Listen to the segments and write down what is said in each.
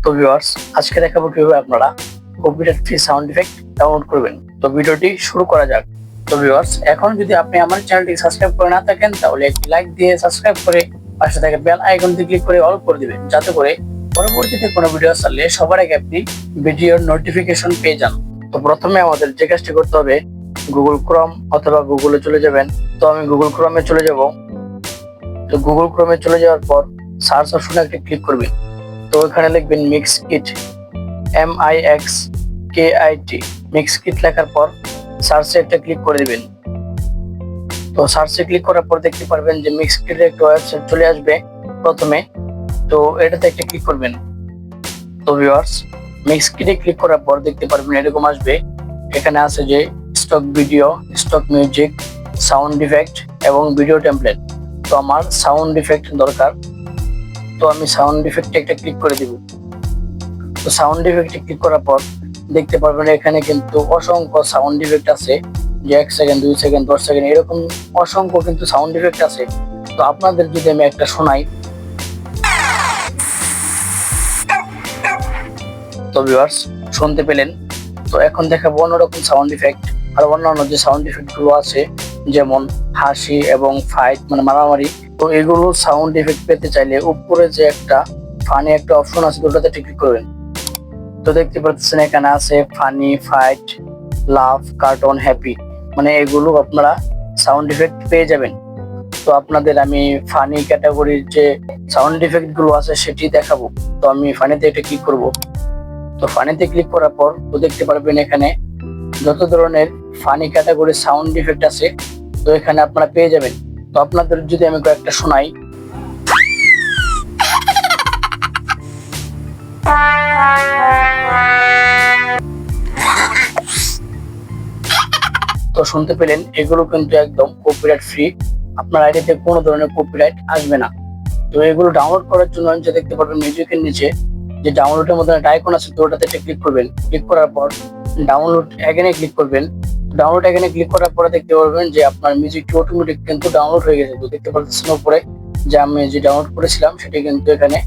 তো ভিউয়ার্স, আজকে দেখাবো কিভাবে আপনারা copyright free sound effect download করবেন। তো ভিডিওটি শুরু করা যাক। তো ভিউয়ার্স, এখন যদি আপনি আমার চ্যানেলটি সাবস্ক্রাইব করে না থাকেন তাহলে একটি লাইক দিয়ে সাবস্ক্রাইব করে পাশে থাকা বেল আইকনটি ক্লিক করে অল করে দিবেন, যাতে করে পরবর্তীতে কোনো ভিডিও ছাড়লে সবার আগে আপনি ভিডিওর নোটিফিকেশন পেয়ে যান। তো প্রথমে আমাদের যে কাজটি করতে হবে, গুগল ক্রোম অথবা গুগলে চলে যাবেন। তো আমি গুগল ক্রোমে চলে যাব। তো গুগল ক্রোমে চলে যাওয়ার পর সার্চ অপশনে একটা ক্লিক করবেন। তো এখানে লিখবেন মিক্সকিট, MIXKIT, মিক্সকিট লেখার পর সার্চে একটা ক্লিক করে দিবেন। তো সার্চে ক্লিক করার পর দেখতে পারবেন যে মিক্সকিটের একটা ওয়েবসাইট চলে আসবে প্রথমে। তো এটাতে একটা ক্লিক করবেন। তো ভিউয়ার্স, মিক্সকিটে ক্লিক করার পর দেখতে পারবেন এরকম আসবে। এখানে আছে যে stock video, stock music, sound effect এবং ভিডিও টেমপ্লেট। তো আমার সাউন্ড ইফেক্ট দরকার, তো আমি সাউন্ড ইফেক্টে একটা ক্লিক করে দিব। তো সাউন্ড ইফেক্টে ক্লিক করার পর দেখতে পারবেন এখানে কিন্তু অসংখ্য সাউন্ড ইফেক্ট আছে, যে 1 সেকেন্ড, 2 সেকেন্ড, 10 সেকেন্ড এরকম অসংখ্য কিন্তু সাউন্ড ইফেক্ট আছে। তো আপনাদের যদি আমি একটা শোনাই, তো ভিউয়ার্স শুনতে পেলেন। তো এখন দেখাবো অন্যরকম সাউন্ড ইফেক্ট আর অন্যান্য যে সাউন্ড ইফেক্ট গুলো আছে, যেমন হাসি এবং ফাইট মানে মারামারি। তো এগুলো সাউন্ড ইফেক্ট পেতে চাইলে উপরে যে একটা ফানি একটা অপশন আছে ওটাতে ক্লিক করবেন। তো দেখতে পাচ্ছেন এখানে আছে ফানি, ফাইট, লাভ, কার্টুন, হ্যাপি, মানে এগুলো আপনারা সাউন্ড ইফেক্ট পেয়ে যাবেন। তো আপনাদের আমি ফানি ক্যাটাগরির যে সাউন্ড ইফেক্ট গুলো আছে সেটি দেখাবো। তো আমি ফানিতে এটা ক্লিক করব। তো ফানিতে ক্লিক করার পর তো দেখতে পারবেন এখানে যত ধরনের ফানি ক্যাটাগরির সাউন্ড ইফেক্ট আছে তো এখানে আপনারা পেয়ে যাবেন। তো আপনাদের যদি আমি কয়েকটা শোনাই, তো শুনতে পেলেন এগুলো কিন্তু একদম কপিরাইট ফ্রি, আপনার আইডিতে কোনো ধরনের কপিরাইট আসবে না। তো এগুলো ডাউনলোড করার জন্য যে দেখতে পারবেন মিউজিকের নিচে যে ডাউনলোডের মধ্যে একটা আইকন আছে, তো ওটাতে ক্লিক করবেন। ক্লিক করার পর ডাউনলোড এগেনে ক্লিক করবেন। ডাউনলোড এগেনে ক্লিক করার পরে দেখতে পারবেন যে আপনার মিউজিকটি অটোমেটিক কিন্তু ডাউনলোড হয়ে গেছে। তো দেখতে পাচ্ছেন উপরে যে আমি যে ডাউনলোড করেছিলাম সেটি কিন্তু এখানে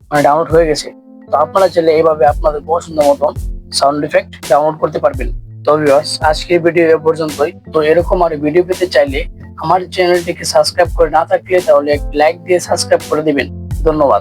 মানে ডাউনলোড হয়ে গেছে। তো আপনারা চাইলে এইভাবে আপনাদের পছন্দ মতন সাউন্ড ইফেক্ট ডাউনলোড করতে পারবেন। তো ভিউয়ার্স, আজকের ভিডিও এ পর্যন্তই। তো এরকম আর ভিডিও পেতে চাইলে আমার চ্যানেলটিকে সাবস্ক্রাইব করে না থাকলে তাহলে এক লাইক দিয়ে সাবস্ক্রাইব করে দিবেন। ধন্যবাদ।